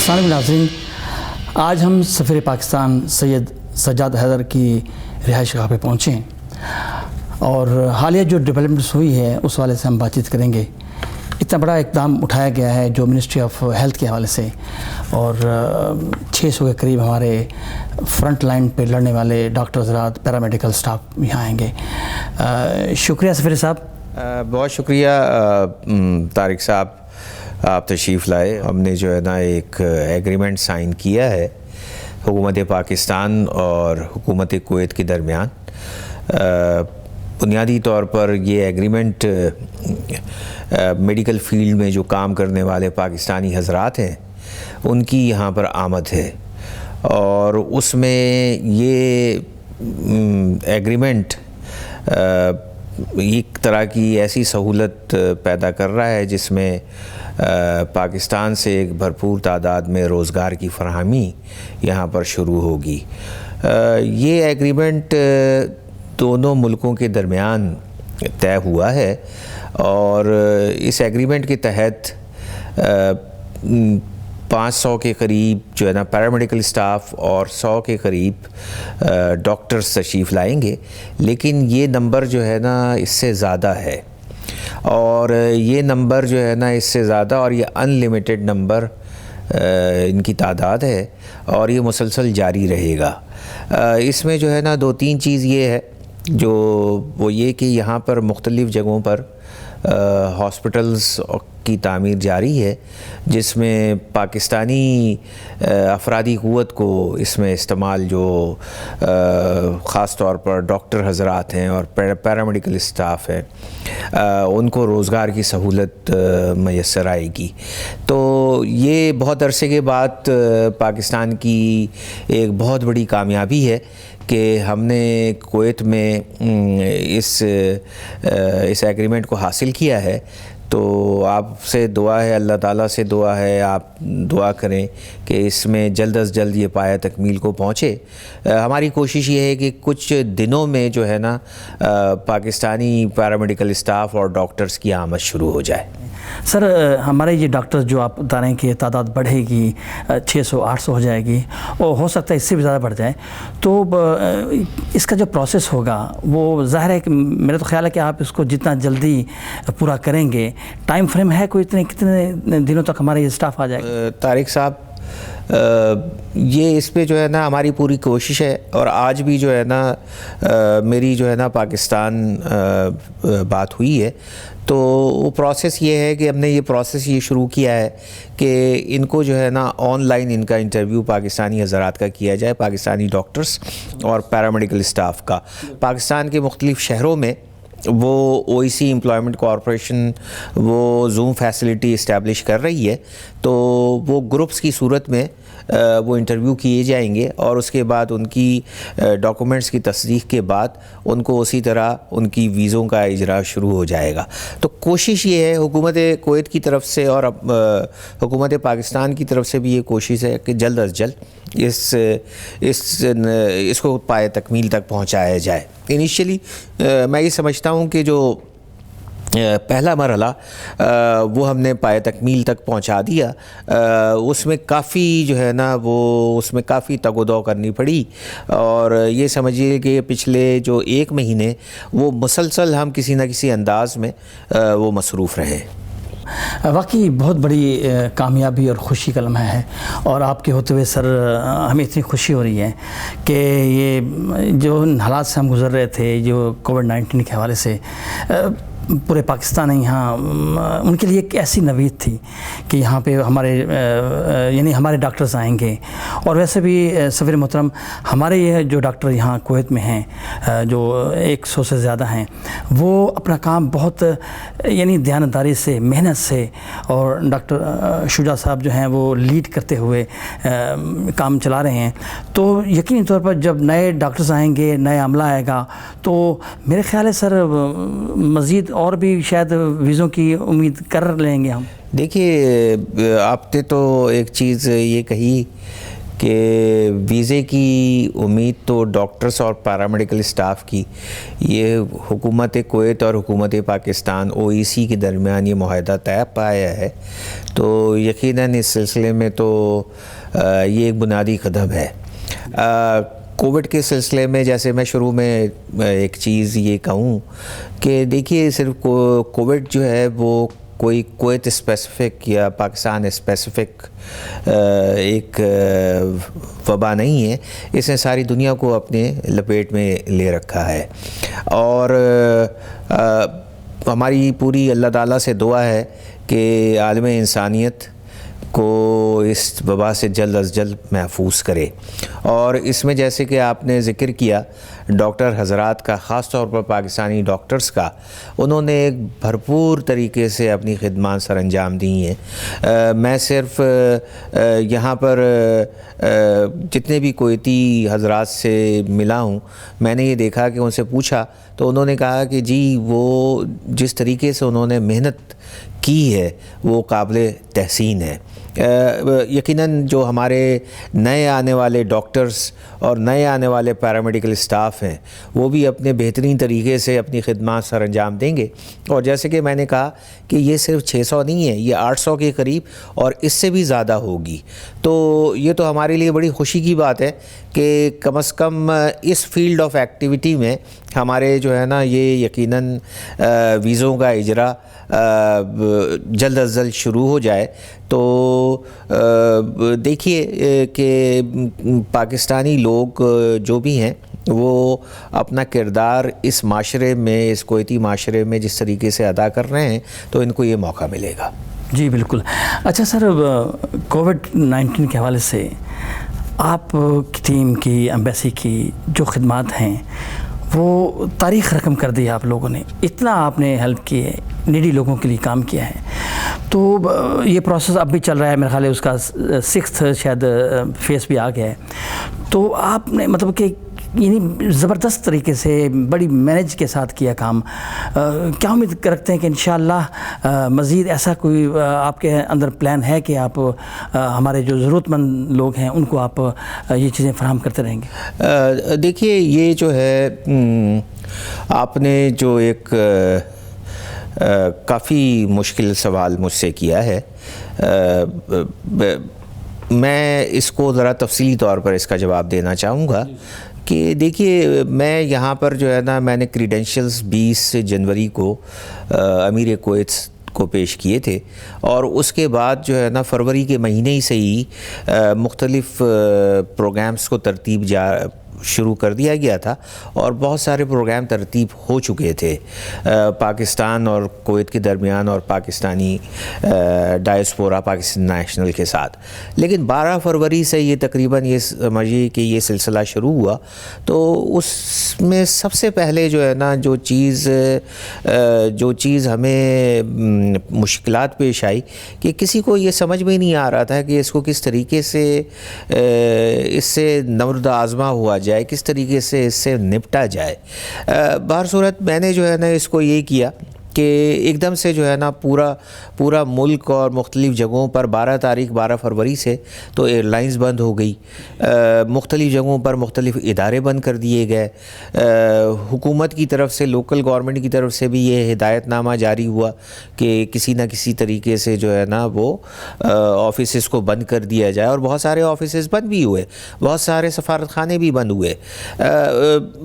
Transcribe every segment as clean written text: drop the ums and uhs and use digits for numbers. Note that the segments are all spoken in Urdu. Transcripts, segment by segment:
السلام علیکم ناظرین، آج ہم سفیر پاکستان سید سجاد حیدر کی رہائش گاہ پہ پہنچے ہیں اور حالیہ جو ڈیولپمنٹس ہوئی ہے اس حوالے سے ہم بات چیت کریں گے۔ اتنا بڑا اقدام اٹھایا گیا ہے جو منسٹری آف ہیلتھ کے حوالے سے، اور 600 کے قریب ہمارے فرنٹ لائن پہ لڑنے والے ڈاکٹر حضرات، پیرامیڈیکل سٹاف یہاں آئیں گے۔ شکریہ سفیر صاحب۔ بہت شکریہ طارق صاحب، آپ تشریف لائے۔ ہم نے جو ہے نا ایک ایگریمنٹ سائن کیا ہے حکومت پاکستان اور حکومت کویت کے درمیان۔ بنیادی طور پر یہ ایگریمنٹ میڈیکل فیلڈ میں جو کام کرنے والے پاکستانی حضرات ہیں ان کی یہاں پر آمد ہے، اور اس میں یہ ایگریمنٹ ایک طرح کی ایسی سہولت پیدا کر رہا ہے جس میں پاکستان سے ایک بھرپور تعداد میں روزگار کی فراہمی یہاں پر شروع ہوگی۔ یہ ایگریمنٹ دونوں ملکوں کے درمیان طے ہوا ہے، اور اس ایگریمنٹ کے تحت 500 کے قریب جو ہے نا پیرامیڈیکل سٹاف اور 100 کے قریب ڈاکٹرز تشریف لائیں گے، لیکن یہ نمبر جو ہے نا اس سے زیادہ ہے، اور یہ نمبر جو ہے نا اس سے زیادہ اور یہ ان لمیٹڈ نمبر ان کی تعداد ہے، اور یہ مسلسل جاری رہے گا۔ اس میں جو ہے نا 2-3 چیز یہ ہے جو وہ یہ کہ یہاں پر مختلف جگہوں پر ہاسپٹلز کی تعمیر جاری ہے، جس میں پاکستانی افرادی قوت کو اس میں استعمال جو خاص طور پر ڈاکٹر حضرات ہیں اور پیرامیڈیکل اسٹاف ہیں ان کو روزگار کی سہولت میسر آئے گی۔ تو یہ بہت عرصے کے بعد پاکستان کی ایک بہت بڑی کامیابی ہے کہ ہم نے کویت میں اس ایگریمنٹ کو حاصل کیا ہے۔ تو آپ سے دعا ہے، اللہ تعالیٰ سے دعا ہے، آپ دعا کریں کہ اس میں جلد از جلد یہ پایہ تکمیل کو پہنچے۔ ہماری کوشش یہ ہے کہ کچھ دنوں میں جو ہے نا پاکستانی پیرامیڈیکل اسٹاف اور ڈاکٹرز کی آمد شروع ہو جائے۔ سر، ہمارے یہ ڈاکٹر جو آپ بتا رہے ہیں کہ تعداد بڑھے گی، 600-800 ہو جائے گی، اور ہو سکتا ہے اس سے بھی زیادہ بڑھ جائے، تو اس کا جو پروسیس ہوگا وہ ظاہر ہے کہ میرا تو خیال ہے کہ آپ اس کو جتنا جلدی پورا کریں گے، ٹائم فریم ہے کوئی کتنے دنوں تک ہمارا یہ اسٹاف آ جائے گا؟ طارق صاحب، یہ اس پہ جو ہے نا ہماری پوری کوشش ہے، اور آج بھی جو ہے نا میری جو ہے نا پاکستان بات ہوئی ہے، تو وہ پروسیس یہ ہے کہ ہم نے یہ پروسیس یہ شروع کیا ہے کہ ان کو جو ہے نا آن لائن ان کا انٹرویو پاکستانی حضرات کا کیا جائے، پاکستانی ڈاکٹرز اور پیرامیڈیکل اسٹاف کا۔ پاکستان کے مختلف شہروں میں وہ OEC امپلائمنٹ کارپوریشن وہ زوم فیسلٹی اسٹیبلش کر رہی ہے، تو وہ گروپس کی صورت میں وہ انٹرویو کیے جائیں گے، اور اس کے بعد ان کی ڈاکومنٹس کی تصدیق کے بعد ان کو اسی طرح ان کی ویزوں کا اجرا شروع ہو جائے گا۔ تو کوشش یہ ہے حکومت کویت کی طرف سے اور حکومت پاکستان کی طرف سے بھی یہ کوشش ہے کہ جلد از جلد اس کو پایہ تکمیل تک پہنچایا جائے۔ انیشلی میں یہ سمجھتا ہوں کہ جو پہلا مرحلہ وہ ہم نے پایہ تکمیل تک پہنچا دیا، اس میں کافی جو ہے نا وہ اس میں کافی تگ و دو کرنی پڑی، اور یہ سمجھیے کہ پچھلے جو 1 مہینے وہ مسلسل ہم کسی نہ کسی انداز میں وہ مصروف رہے۔ واقعی بہت بڑی کامیابی اور خوشی کا لمحہ ہے، اور آپ کے ہوتے ہوئے سر ہمیں اتنی خوشی ہو رہی ہے کہ یہ جو حالات سے ہم گزر رہے تھے جو کووڈ-19 کے حوالے سے، پورے پاکستان یہاں ان کے لیے ایک ایسی نوید تھی کہ یہاں پہ ہمارے ڈاکٹرز آئیں گے، اور ویسے بھی سفیر محترم ہمارے یہ جو ڈاکٹر یہاں کویت میں ہیں جو 100 سے زیادہ ہیں، وہ اپنا کام بہت دیانتداری سے، محنت سے، اور ڈاکٹر شجاع صاحب جو ہیں وہ لیڈ کرتے ہوئے کام چلا رہے ہیں۔ تو یقینی طور پر جب نئے ڈاکٹرز آئیں گے، نیا عملہ آئے گا، تو میرے خیال ہے سر مزید اور بھی شاید ویزوں کی امید کر لیں گے ہم۔ دیکھیے، آپ نے تو ایک چیز یہ کہی کہ ویزے کی امید تو ڈاکٹرز اور پیرامیڈیکل اسٹاف کی یہ حکومت کویت اور حکومت پاکستان OEC کے درمیان یہ معاہدہ طے پایا ہے، تو یقیناً اس سلسلے میں تو یہ ایک بنیادی قدم ہے۔ کووڈ کے سلسلے میں جیسے میں شروع میں ایک چیز یہ کہوں کہ دیکھیے صرف کووڈ جو ہے وہ کوئی کویت اسپیسیفک یا پاکستان اسپیسیفک ایک وبا نہیں ہے، اس نے ساری دنیا کو اپنے لپیٹ میں لے رکھا ہے، اور ہماری پوری اللہ تعالیٰ سے دعا ہے کہ عالم انسانیت کو اس وبا سے جلد از جلد محفوظ کرے۔ اور اس میں جیسے کہ آپ نے ذکر کیا ڈاکٹر حضرات کا، خاص طور پر پاکستانی ڈاکٹرز کا، انہوں نے ایک بھرپور طریقے سے اپنی خدمات سر انجام دی ہیں۔ میں صرف یہاں پر جتنے بھی کویتی حضرات سے ملا ہوں، میں نے یہ دیکھا کہ ان سے پوچھا تو انہوں نے کہا کہ جی وہ جس طریقے سے انہوں نے محنت کی ہے وہ قابل تحسین ہے۔ یقیناً جو ہمارے نئے آنے والے ڈاکٹرز اور نئے آنے والے پیرامیڈیکل اسٹاف ہیں وہ بھی اپنے بہترین طریقے سے اپنی خدمات سر انجام دیں گے، اور جیسے کہ میں نے کہا کہ یہ صرف 600 نہیں ہے، یہ 800 کے قریب اور اس سے بھی زیادہ ہوگی۔ تو یہ تو ہمارے لیے بڑی خوشی کی بات ہے کہ کم از کم اس فیلڈ آف ایکٹیویٹی میں ہمارے جو ہے نا یہ یقیناً ویزوں کا اجرا جلد از جلد شروع ہو جائے۔ تو دیکھیے کہ پاکستانی لوگ جو بھی ہیں وہ اپنا کردار اس معاشرے میں، اس کویتی معاشرے میں جس طریقے سے ادا کر رہے ہیں تو ان کو یہ موقع ملے گا۔ جی بالکل۔ اچھا سر، کووڈ-19 کے حوالے سے آپ کی ٹیم کی، ایمبیسی کی جو خدمات ہیں وہ تاریخ رقم کر دی آپ لوگوں نے، اتنا آپ نے ہیلپ کی ہے، نیڈی لوگوں کے لیے کام کیا ہے، تو یہ پروسیس اب بھی چل رہا ہے، میرے خیال ہے اس کا 6th شاید فیس بھی آ گیا ہے، تو آپ نے مطلب کہ یعنی زبردست طریقے سے بڑی مینج کے ساتھ کیا کام۔ کیا امید رکھتے ہیں کہ انشاءاللہ مزید ایسا کوئی آپ کے اندر پلان ہے کہ آپ ہمارے جو ضرورت مند لوگ ہیں ان کو آپ یہ چیزیں فراہم کرتے رہیں گے؟ دیکھیے یہ جو ہے آپ نے جو ایک کافی مشکل سوال مجھ سے کیا ہے، میں اس کو ذرا تفصیلی طور پر اس کا جواب دینا چاہوں گا کہ دیکھیے میں یہاں پر جو ہے نا میں نے کریڈینشلز 20 جنوری کو امیر کویت کو پیش کیے تھے، اور اس کے بعد جو ہے نا فروری کے مہینے ہی سے ہی مختلف پروگرامز کو ترتیب شروع کر دیا گیا تھا، اور بہت سارے پروگرام ترتیب ہو چکے تھے پاکستان اور کویت کے درمیان اور پاکستانی ڈائسپورا پاکستان نیشنل کے ساتھ۔ لیکن 12 فروری سے یہ تقریباً یہ سمجھیے کہ یہ سلسلہ شروع ہوا، تو اس میں سب سے پہلے جو ہے نا جو چیز ہمیں مشکلات پیش آئی کہ کسی کو یہ سمجھ میں نہیں آ رہا تھا کہ اس کو کس طریقے سے اس سے نورد آزما ہوا جائے، کس طریقے سے اس سے نپٹا جائے۔ بہر صورت میں نے جو ہے نا اس کو یہ کیا کہ ایک دم سے جو ہے نا پورا ملک اور مختلف جگہوں پر 12 فروری سے تو ایئر لائنز بند ہو گئی، مختلف جگہوں پر مختلف ادارے بند کر دیے گئے، حکومت کی طرف سے، لوکل گورنمنٹ کی طرف سے بھی یہ ہدایت نامہ جاری ہوا کہ کسی نہ کسی طریقے سے جو ہے نا وہ آفیسز کو بند کر دیا جائے، اور بہت سارے آفیسز بند بھی ہوئے، بہت سارے سفارت خانے بھی بند ہوئے۔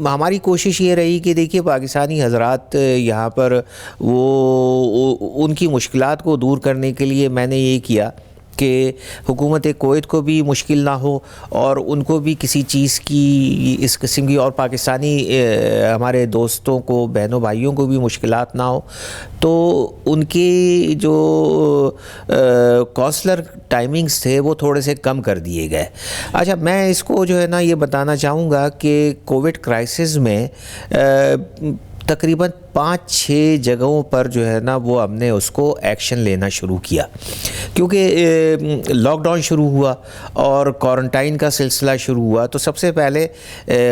ہماری کوشش یہ رہی کہ دیکھیے پاکستانی حضرات یہاں پر وہ ان کی مشکلات کو دور کرنے کے لیے میں نے یہ کیا کہ حکومت کویت کو بھی مشکل نہ ہو اور ان کو بھی کسی چیز کی اس قسم کی، اور پاکستانی ہمارے دوستوں کو، بہنوں بھائیوں کو بھی مشکلات نہ ہو، تو ان کی جو کونسلر ٹائمنگز تھے وہ تھوڑے سے کم کر دیے گئے۔ اچھا، میں اس کو جو ہے نا یہ بتانا چاہوں گا کہ کووڈ کرائسس میں تقریباً 5-6 جگہوں پر جو ہے نا وہ ہم نے اس کو ایکشن لینا شروع کیا، کیونکہ لاک ڈاؤن شروع ہوا اور کوارنٹائن کا سلسلہ شروع ہوا، تو سب سے پہلے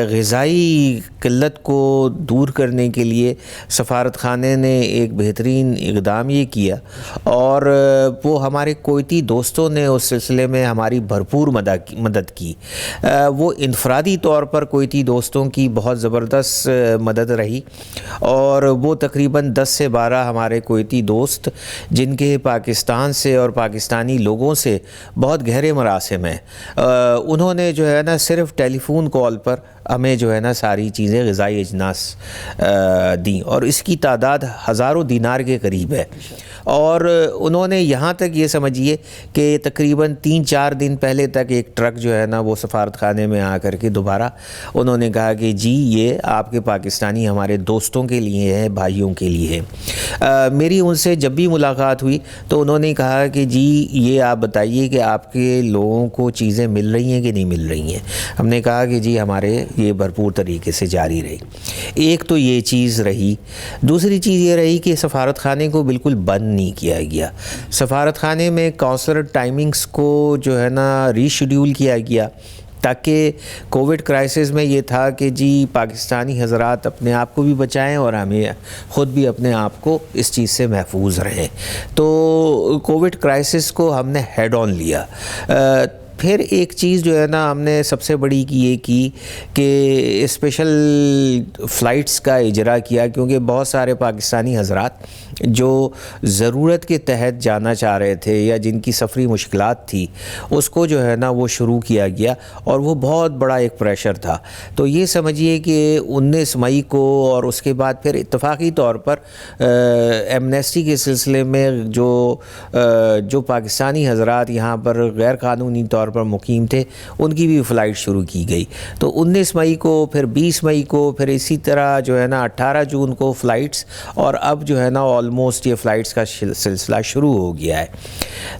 غذائی قلت کو دور کرنے کے لیے سفارت خانے نے ایک بہترین اقدام یہ کیا، اور وہ ہمارے کویتی دوستوں نے اس سلسلے میں ہماری بھرپور مدد کی۔ وہ انفرادی طور پر کویتی دوستوں کی بہت زبردست مدد رہی، اور وہ تقریباً 10 سے 12 ہمارے کویتی دوست جن کے پاکستان سے اور پاکستانی لوگوں سے بہت گہرے مراسم ہیں، انہوں نے جو ہے نا صرف ٹیلی فون کال پر ہمیں جو ہے نا ساری چیزیں غذائی اجناس دیں، اور اس کی تعداد ہزاروں دینار کے قریب ہے۔ اور انہوں نے یہاں تک یہ سمجھیے کہ تقریباً 3-4 دن پہلے تک ایک ٹرک جو ہے نا وہ سفارت خانے میں آ کر کے دوبارہ انہوں نے کہا کہ جی یہ آپ کے پاکستانی ہمارے دوستوں کے لیے ہے، بھائیوں کے لیے ہے۔ میری ان سے جب بھی ملاقات ہوئی تو انہوں نے کہا کہ جی یہ آپ بتائیے کہ آپ کے لوگوں کو چیزیں مل رہی ہیں کہ نہیں مل رہی ہیں۔ ہم نے کہا کہ جی ہمارے یہ بھرپور طریقے سے جاری رہی۔ ایک تو یہ چیز رہی، دوسری چیز یہ رہی کہ سفارت خانے کو بالکل بند نہیں کیا گیا۔ سفارت خانے میں کونسلر ٹائمنگز کو جو ہے نا ری شیڈیول کیا گیا، تاکہ کووڈ کرائسس میں یہ تھا کہ جی پاکستانی حضرات اپنے آپ کو بھی بچائیں اور ہمیں خود بھی اپنے آپ کو اس چیز سے محفوظ رہیں۔ تو کووڈ کرائسس کو ہم نے ہیڈ آن لیا۔ پھر ایک چیز جو ہے نا ہم نے سب سے بڑی یہ کی کہ اسپیشل فلائٹس کا اجرا کیا، کیونکہ بہت سارے پاکستانی حضرات جو ضرورت کے تحت جانا چاہ رہے تھے یا جن کی سفری مشکلات تھی، اس کو جو ہے نا وہ شروع کیا گیا، اور وہ بہت بڑا ایک پریشر تھا۔ تو یہ سمجھیے کہ 19 مئی کو، اور اس کے بعد پھر اتفاقی طور پر ایمنیسٹی کے سلسلے میں جو پاکستانی حضرات یہاں پر غیر قانونی طور پر مقیم تھے ان کی بھی فلائٹ شروع کی گئی۔ تو 19 مئی کو، پھر 20 مئی کو، پھر اسی طرح جو ہے نا 18 جون کو فلائٹس، اور اب جو ہے نا آلموسٹ یہ فلائٹس کا سلسلہ شروع ہو گیا ہے۔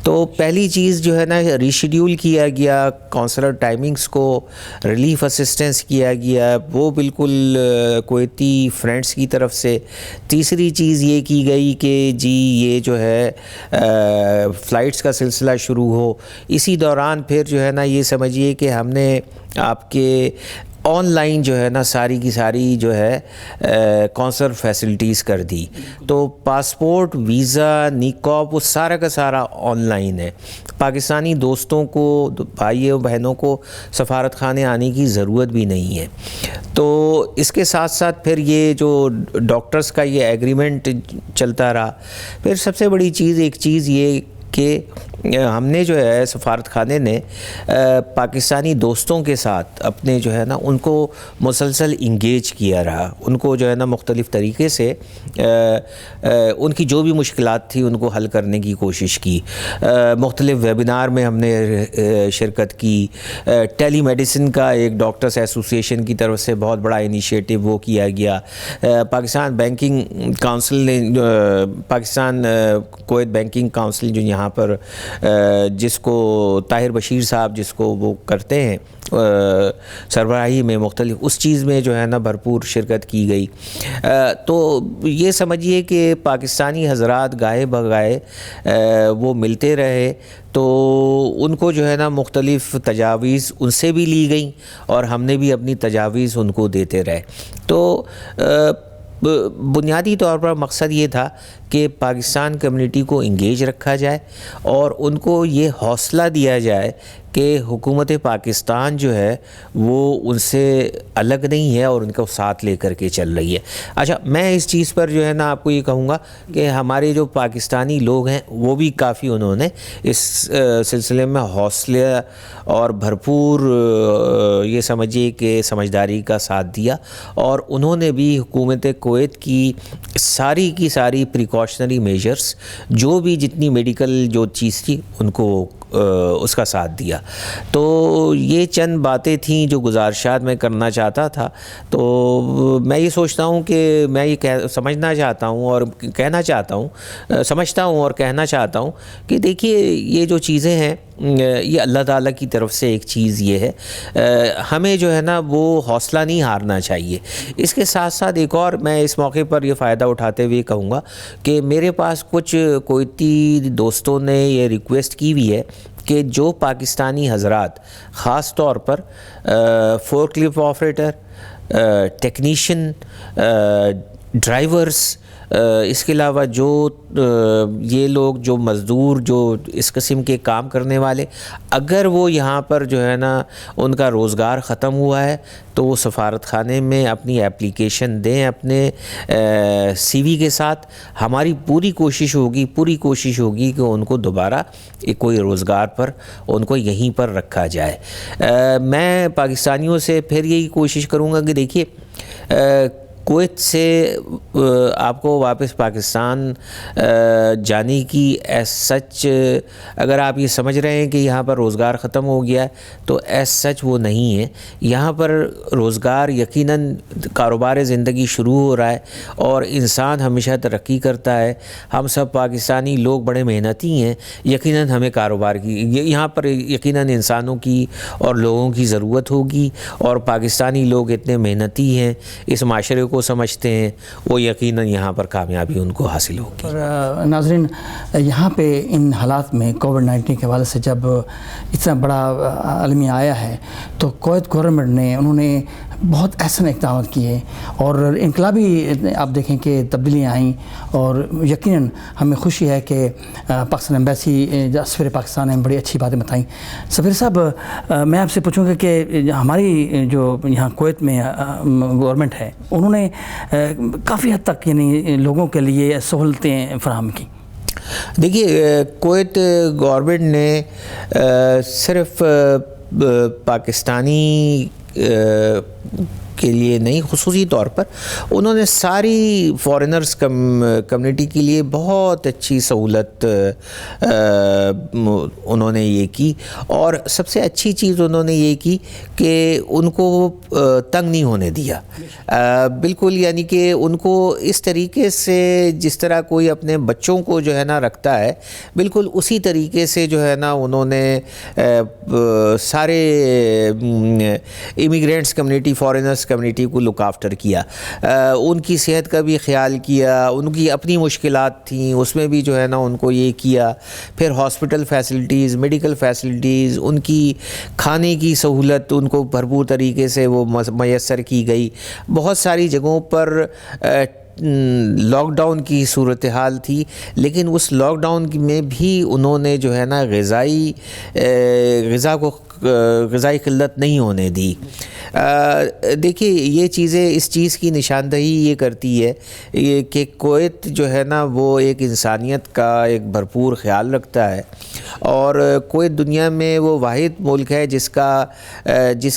تو پہلی چیز جو ہے نا ری شیڈیول کیا گیا، کونسلر ٹائمنگز کو ریلیف اسسٹنس کیا گیا، وہ بالکل کویتی فرینڈس کی طرف سے۔ تیسری چیز یہ کی گئی کہ جی یہ جو ہے فلائٹس کا سلسلہ شروع ہو، اسی دوران پھر جو ہے نا یہ سمجھیے کہ ہم نے آپ کے آن لائن جو ہے نا ساری کی ساری جو ہے کونسلر فیسلٹیز کر دی۔ تو پاسپورٹ، ویزا، نیکاب، وہ سارا کا سارا آن لائن ہے۔ پاکستانی دوستوں کو، بھائیوں بہنوں کو سفارت خانے آنے کی ضرورت بھی نہیں ہے۔ تو اس کے ساتھ ساتھ پھر یہ جو ڈاکٹرز کا یہ ایگریمنٹ چلتا رہا۔ پھر سب سے بڑی چیز ایک چیز یہ کہ ہم نے جو ہے سفارت خانے نے پاکستانی دوستوں کے ساتھ اپنے جو ہے نا ان کو مسلسل انگیج کیا رہا، ان کو جو ہے نا مختلف طریقے سے ان کی جو بھی مشکلات تھی ان کو حل کرنے کی کوشش کی۔ مختلف ویبینار میں ہم نے شرکت کی۔ ٹیلی میڈیسن کا ایک ڈاکٹرز ایسوسیشن کی طرف سے بہت بڑا انیشیٹو وہ کیا گیا۔ پاکستان بینکنگ کونسل نے، پاکستان کویت بینکنگ کونسل جو یہاں پر جس کو طاہر بشیر صاحب جس کو وہ کرتے ہیں سربراہی میں مختلف، اس چیز میں جو ہے نا بھرپور شرکت کی گئی۔ تو یہ سمجھیے کہ پاکستانی حضرات گاہے بگاہے وہ ملتے رہے، تو ان کو جو ہے نا مختلف تجاویز ان سے بھی لی گئیں، اور ہم نے بھی اپنی تجاویز ان کو دیتے رہے۔ تو بنیادی طور پر مقصد یہ تھا کہ پاکستان کمیونٹی کو انگیج رکھا جائے، اور ان کو یہ حوصلہ دیا جائے کہ حکومت پاکستان جو ہے وہ ان سے الگ نہیں ہے اور ان کو ساتھ لے کر کے چل رہی ہے۔ اچھا، میں اس چیز پر جو ہے نا آپ کو یہ کہوں گا کہ ہمارے جو پاکستانی لوگ ہیں وہ بھی کافی انہوں نے اس سلسلے میں حوصلہ اور بھرپور یہ سمجھیے کہ سمجھداری کا ساتھ دیا، اور انہوں نے بھی حکومت کویت کی ساری پریکاشنری میجرز جو بھی جتنی میڈیکل جو چیز تھی ان کو اس کا ساتھ دیا۔ تو یہ چند باتیں تھیں جو گزارشات میں کرنا چاہتا تھا۔ تو میں یہ سوچتا ہوں کہ میں یہ سمجھنا چاہتا ہوں اور کہنا چاہتا ہوں، سمجھتا ہوں اور کہنا چاہتا ہوں کہ دیکھیے یہ جو چیزیں ہیں یہ اللہ تعالیٰ کی طرف سے ایک چیز یہ ہے، ہمیں جو ہے نا وہ حوصلہ نہیں ہارنا چاہیے۔ اس کے ساتھ ساتھ ایک اور میں اس موقع پر یہ فائدہ اٹھاتے ہوئے کہوں گا کہ میرے پاس کچھ کویتی دوستوں نے یہ ریکویسٹ کی ہوئی ہے کہ جو پاکستانی حضرات خاص طور پر fork lift operator, technician, drivers, اس کے علاوہ جو یہ لوگ جو مزدور جو اس قسم کے کام کرنے والے، اگر وہ یہاں پر جو ہے نا ان کا روزگار ختم ہوا ہے تو وہ سفارت خانے میں اپنی اپلیکیشن دیں اپنے سی وی کے ساتھ۔ ہماری پوری کوشش ہوگی کہ ان کو دوبارہ کوئی روزگار پر ان کو یہیں پر رکھا جائے۔ میں پاکستانیوں سے پھر یہی کوشش کروں گا کہ دیکھیے، کویت سے آپ کو واپس پاکستان جانے کی ایز سچ اگر آپ یہ سمجھ رہے ہیں کہ یہاں پر روزگار ختم ہو گیا ہے تو ایز سچ وہ نہیں ہے۔ یہاں پر روزگار یقیناً کاروبار زندگی شروع ہو رہا ہے اور انسان ہمیشہ ترقی کرتا ہے۔ ہم سب پاکستانی لوگ بڑے محنتی ہیں، یقیناً ہمیں کاروبار کی یہاں پر یقیناً انسانوں کی اور لوگوں کی ضرورت ہوگی، اور پاکستانی لوگ اتنے محنتی ہیں، اس معاشرے کو سمجھتے ہیں، وہ یقیناً یہاں پر کامیابی ان کو حاصل ہوگی۔ اور ناظرین، یہاں پہ ان حالات میں کووڈ-19 کے حوالے سے جب اتنا بڑا المیہ آیا ہے تو کویت گورنمنٹ نے انہوں نے بہت احسن اقدامات کیے اور انقلابی آپ دیکھیں کہ تبدیلیاں آئیں، اور یقیناً ہمیں خوشی ہے کہ پاکستان ایمبیسی سفیر پاکستان نے بڑی اچھی باتیں بتائیں۔ سفیر صاحب، میں آپ سے پوچھوں گا کہ ہماری جو یہاں کویت میں گورنمنٹ ہے انہوں نے کافی حد تک یعنی لوگوں کے لیے سہولتیں فراہم کی۔ دیکھیے، کویت گورنمنٹ نے صرف پاکستانی کے لیے نہیں، خصوصی طور پر انہوں نے ساری فارنرز کمیونٹی کے لیے بہت اچھی سہولت انہوں نے یہ کی، اور سب سے اچھی چیز انہوں نے یہ کی کہ ان کو تنگ نہیں ہونے دیا بالکل، یعنی کہ ان کو اس طریقے سے جس طرح کوئی اپنے بچوں کو جو ہے نا رکھتا ہے، بالکل اسی طریقے سے جو ہے نا انہوں نے سارے امیگرینٹس کمیونٹی، فارنرز کمیونٹی کو لک آفٹر کیا، ان کی صحت کا بھی خیال کیا، ان کی اپنی مشکلات تھیں اس میں بھی جو ہے نا ان کو یہ کیا، پھر ہاسپٹل فیسلٹیز، میڈیکل فیسلٹیز، ان کی کھانے کی سہولت ان کو بھرپور طریقے سے وہ میسر کی گئی۔ بہت ساری جگہوں پر لاک ڈاؤن کی صورتحال تھی، لیکن اس لاک ڈاؤن میں بھی انہوں نے جو ہے نا غذائی قلت نہیں ہونے دی۔ دیکھیے، یہ چیزیں اس چیز کی نشاندہی یہ کرتی ہے کہ کویت جو ہے نا وہ ایک انسانیت کا ایک بھرپور خیال رکھتا ہے، اور کویت دنیا میں وہ واحد ملک ہے جس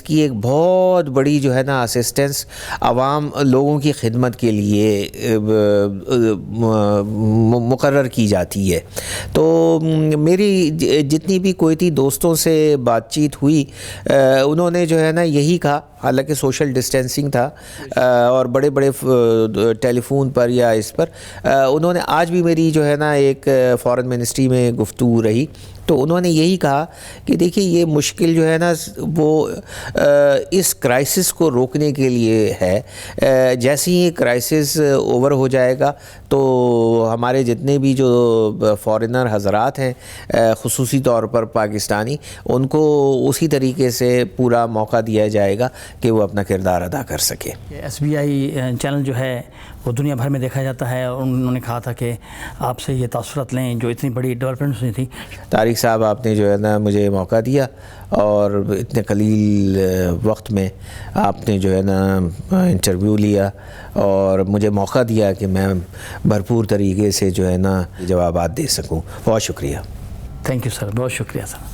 کی ایک بہت بڑی جو ہے نا اسسٹنس عوام لوگوں کی خدمت کے لیے مقرر کی جاتی ہے۔ تو میری جتنی بھی کویتی دوستوں سے بات چیت ہوئی، انہوں نے جو ہے نا یہی کہا، حالانکہ سوشل ڈسٹینسنگ تھا اور بڑے بڑے ٹیلی فون پر یا اس پر، انہوں نے آج بھی میری جو ہے نا ایک فارن منسٹری میں گفتگو رہی، تو انہوں نے یہی کہا کہ دیکھیے یہ مشکل جو ہے نا وہ اس کرائسس کو روکنے کے لیے ہے، جیسے ہی یہ کرائسس اوور ہو جائے گا تو ہمارے جتنے بھی جو فارنر حضرات ہیں، خصوصی طور پر پاکستانی، ان کو اسی طریقے سے پورا موقع دیا جائے گا کہ وہ اپنا کردار ادا کر سکے۔ SBI چینل جو ہے وہ دنیا بھر میں دیکھا جاتا ہے، اور انہوں نے کہا تھا کہ آپ سے یہ تاثرات لیں جو اتنی بڑی ڈیولپمنٹس ہوئی تھی۔ طارق صاحب، آپ نے جو ہے نا مجھے موقع دیا، اور اتنے قلیل وقت میں آپ نے جو ہے نا انٹرویو لیا اور مجھے موقع دیا کہ میں بھرپور طریقے سے جو ہے نا جوابات دے سکوں۔ بہت شکریہ۔ تھینک یو سر، بہت شکریہ سر۔